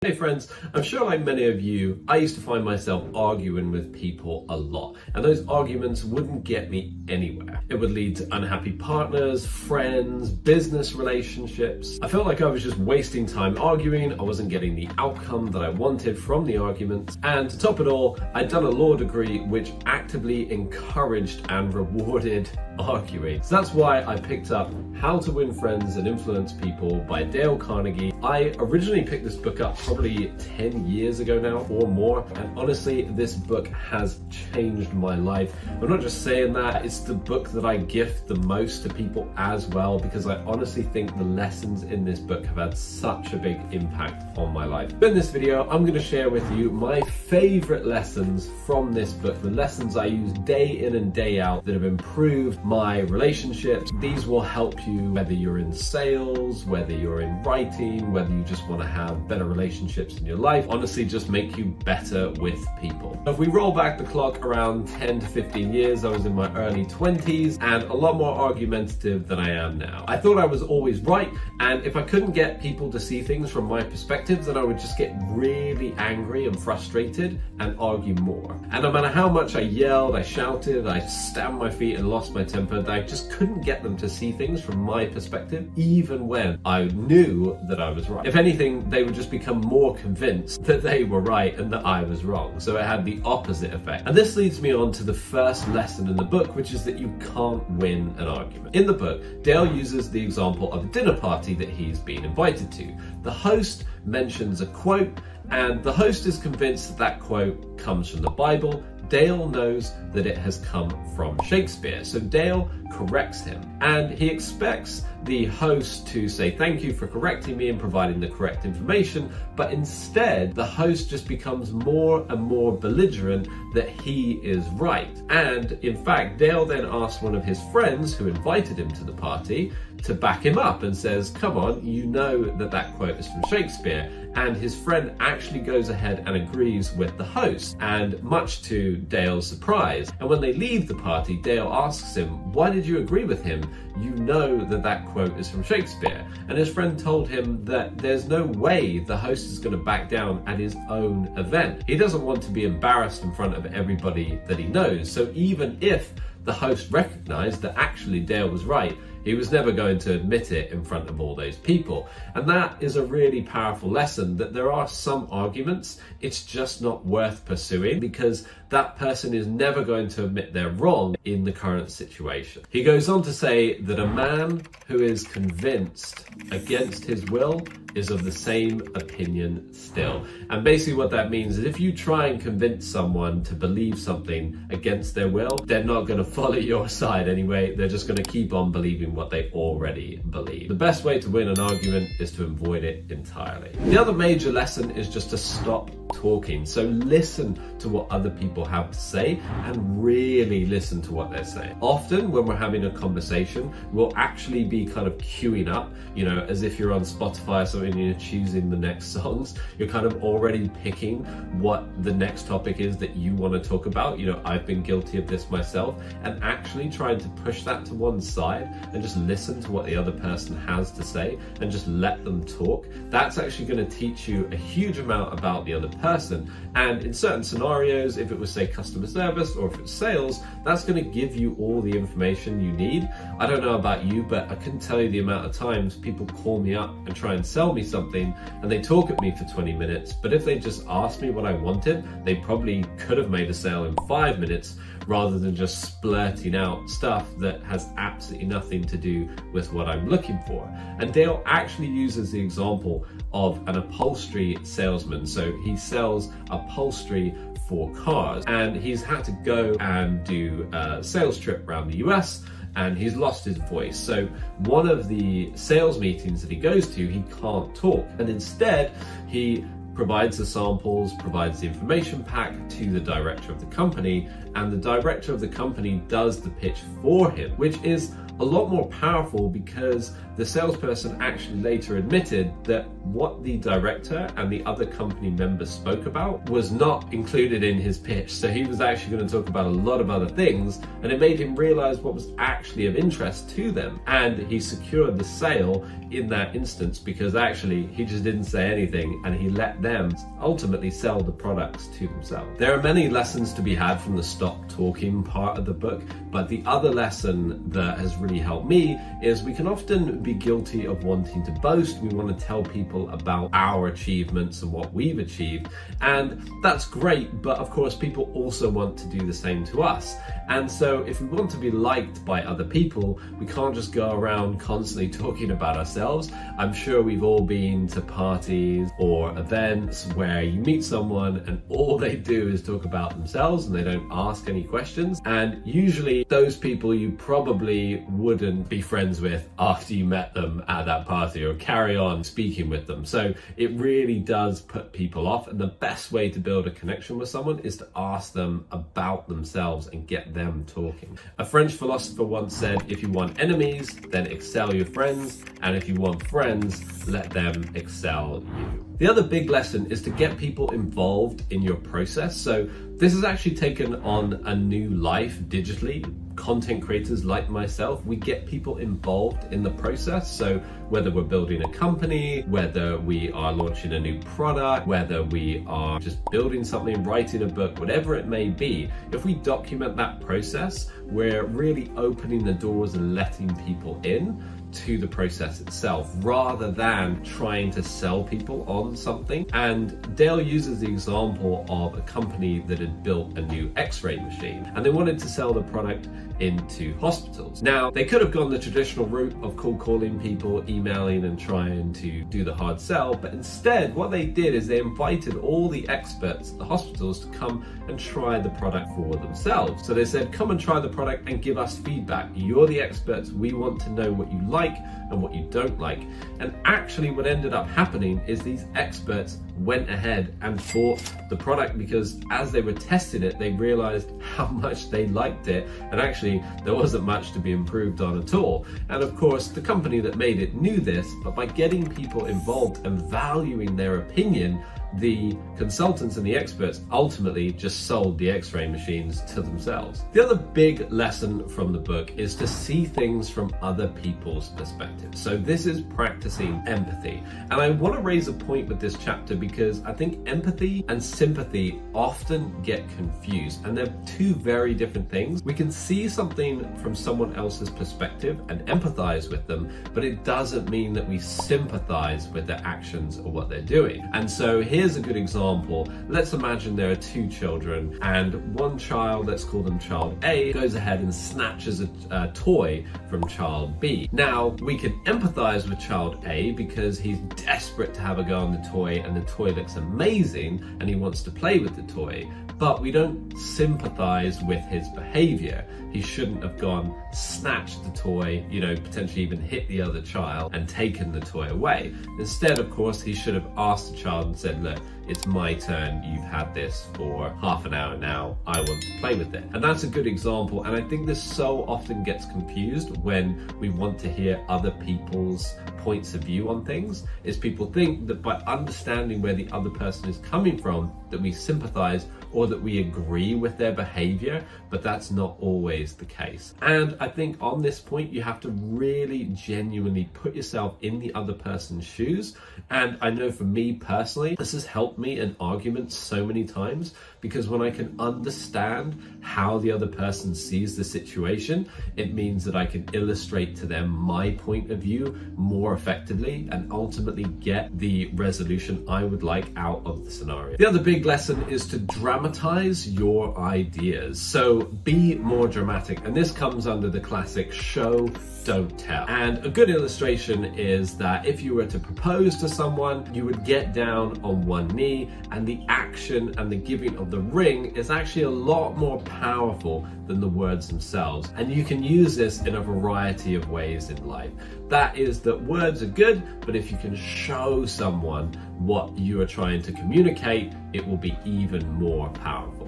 Hey friends, I'm sure like many of you, I used to find myself arguing with people a lot, and those arguments wouldn't get me anywhere. It would lead to unhappy partners, friends, business relationships. I felt like I was just wasting time arguing, I wasn't getting the outcome that I wanted from the arguments, and to top it all, I'd done a law degree which actively encouraged and rewarded arguing. So that's why I picked up How to Win Friends and Influence People by Dale Carnegie. I originally picked this book up probably 10 years ago now or more, and honestly this book has changed my life. I'm not just saying that, it's the book that I gift the most to people as well, because I honestly think the lessons in this book have had such a big impact on my life. In this video I'm going to share with you my favorite lessons from this book, the lessons I use day in and day out that have improved my relationships. These will help you whether you're in sales, whether you're in writing, whether you just want to have better relationships in your life, honestly just make you better with people. If we roll back the clock around 10 to 15 years, I was in my early 20s and a lot more argumentative than I am now. I thought I was always right, and if I couldn't get people to see things from my perspective, then I would just get really angry and frustrated and argue more. And no matter how much I yelled, I shouted, I stamped my feet and lost my temper, I just couldn't get them to see things from my perspective, even when I knew that I was right. If anything, they would just become more convinced that they were right and that I was wrong. So it had the opposite effect. And this leads me on to the first lesson in the book, which is that you can't win an argument. In the book, Dale uses the example of a dinner party that he's been invited to. The host mentions a quote, and the host is convinced that that quote comes from the Bible. Dale knows that it has come from Shakespeare, so Dale corrects him, and he expects the host to say thank you for correcting me and providing the correct information, but instead the host just becomes more and more belligerent that he is right. And in fact, Dale then asks one of his friends who invited him to the party to back him up and says, come on, you know that that quote is from Shakespeare. And his friend actually goes ahead and agrees with the host, and much to Dale's surprise. And when they leave the party, Dale asks him, why did you agree with him? You know that that quote is from Shakespeare. And his friend told him that there's no way the host is going to back down at his own event. He doesn't want to be embarrassed in front of everybody that he knows. So even if the host recognized that actually Dale was right, he was never going to admit it in front of all those people. And that is a really powerful lesson, that there are some arguments it's just not worth pursuing because that person is never going to admit they're wrong in the current situation. He goes on to say that a man who is convinced against his will is of the same opinion still. And basically what that means is if you try and convince someone to believe something against their will, they're not going to follow your side anyway. They're just going to keep on believing what they already believe. The best way to win an argument is to avoid it entirely. The other major lesson is just to stop talking. So listen to what other people have to say and really listen to what they're saying. Often when we're having a conversation, we'll actually be kind of queuing up, you know, as if you're on Spotify or something and you're choosing the next songs. You're kind of already picking what the next topic is that you want to talk about. You know, I've been guilty of this myself, and actually trying to push that to one side and just listen to what the other person has to say and just let them talk. That's actually going to teach you a huge amount about the other person. And in certain scenarios, if it was say customer service or if it's sales, that's going to give you all the information you need. I don't know about you, but I couldn't tell you the amount of times people call me up and try and sell me something and they talk at me for 20 minutes, but if they just asked me what I wanted, they probably could have made a sale in 5 minutes rather than just splurting out stuff that has absolutely nothing to do with what I'm looking for. And Dale actually uses the example of an upholstery salesman. So he sells upholstery for cars, and he's had to go and do a sales trip around the US, and he's lost his voice. So one of the sales meetings that he goes to, he can't talk, and instead he provides the samples, provides the information pack to the director of the company, and the director of the company does the pitch for him, which is a lot more powerful because the salesperson actually later admitted that what the director and the other company members spoke about was not included in his pitch. So he was actually going to talk about a lot of other things, and it made him realize what was actually of interest to them. And he secured the sale in that instance because actually he just didn't say anything and he let them ultimately sell the products to themselves. There are many lessons to be had from the stop talking part of the book, but the other lesson that has really helped me is we can often be guilty of wanting to boast. We want to tell people about our achievements and what we've achieved, and that's great, but of course people also want to do the same to us. And so if we want to be liked by other people, we can't just go around constantly talking about ourselves. I'm sure we've all been to parties or events where you meet someone and all they do is talk about themselves and they don't ask any questions. And usually those people you probably wouldn't be friends with after you met them at that party or carry on speaking with them. So it really does put people off, and the best way to build a connection with someone is to ask them about themselves and get them talking. A French philosopher once said, if you want enemies, then excel your friends, and if you want friends, let them excel you. The other big lesson is to get people involved in your process. So this has actually taken on a new life digitally. Content creators like myself, we get people involved in the process. So whether we're building a company, whether we are launching a new product, whether we are just building something, writing a book, whatever it may be, if we document that process, we're really opening the doors and letting people in to the process itself rather than trying to sell people on something. And Dale uses the example of a company that had built a new X-ray machine and they wanted to sell the product into hospitals. Now, they could have gone the traditional route of cold calling people, emailing and trying to do the hard sell, but instead what they did is they invited all the experts at the hospitals to come and try the product for themselves. So they said, come and try the product and give us feedback. You're the experts. We want to know what you like and what you don't like. And actually what ended up happening is these experts went ahead and bought the product because as they were testing it, they realized how much they liked it, and actually there wasn't much to be improved on at all. And of course the company that made it knew this, but by getting people involved and valuing their opinion, the consultants and the experts ultimately just sold the X-ray machines to themselves. The other big lesson from the book is to see things from other people's perspective. So this is practicing empathy. And I want to raise a point with this chapter because I think empathy and sympathy often get confused, and they're two very different things. We can see something from someone else's perspective and empathize with them, but it doesn't mean that we sympathize with their actions or what they're doing. And so here's a good example. Let's imagine there are two children, and one child, let's call them child A, goes ahead and snatches a toy from child B. Now, we can empathize with child A because he's desperate to have a go on the toy and the toy looks amazing and he wants to play with the toy. But we don't sympathize with his behavior. He shouldn't have gone, snatched the toy, potentially even hit the other child and taken the toy away. Instead, of course, he should have asked the child and said, look, it's my turn. You've had this for half an hour now. I want to play with it. And that's a good example. And I think this so often gets confused when we want to hear other people's points of view on things, is people think that by understanding where the other person is coming from, that we sympathize or that we agree with their behavior, but that's not always the case. And I think on this point, you have to really genuinely put yourself in the other person's shoes. And I know for me personally, this has helped me in arguments so many times, because when I can understand how the other person sees the situation, it means that I can illustrate to them my point of view more effectively and ultimately get the resolution I would like out of the scenario. The other big lesson is to dramatize your ideas. So be more dramatic. And this comes under the classic show, don't tell. And a good illustration is that if you were to propose to someone, you would get down on one knee, and the action and the giving of the ring is actually a lot more powerful than the words themselves. And you can use this in a variety of ways in life. That is that words are good, but if you can show someone what you are trying to communicate, it will be even more powerful.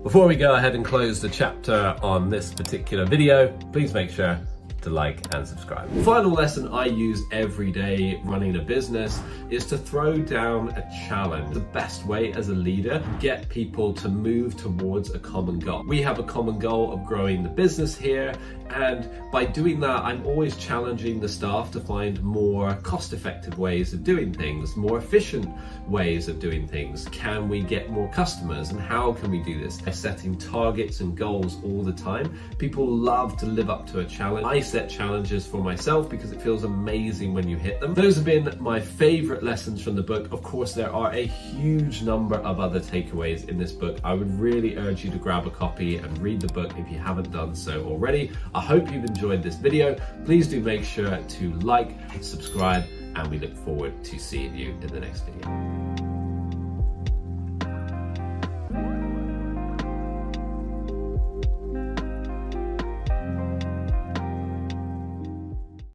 Before we go ahead and close the chapter on this particular video, please make sure to like and subscribe. The final lesson I use every day running a business is to throw down a challenge. The best way as a leader, get people to move towards a common goal. We have a common goal of growing the business here, and by doing that, I'm always challenging the staff to find more cost-effective ways of doing things, more efficient ways of doing things. Can we get more customers, and how can we do this? By setting targets and goals all the time. People love to live up to a challenge. I set challenges for myself because it feels amazing when you hit them. Those have been my favorite lessons from the book. Of course, there are a huge number of other takeaways in this book. I would really urge you to grab a copy and read the book if you haven't done so already. I hope you've enjoyed this video. Please do make sure to like, subscribe, and we look forward to seeing you in the next video.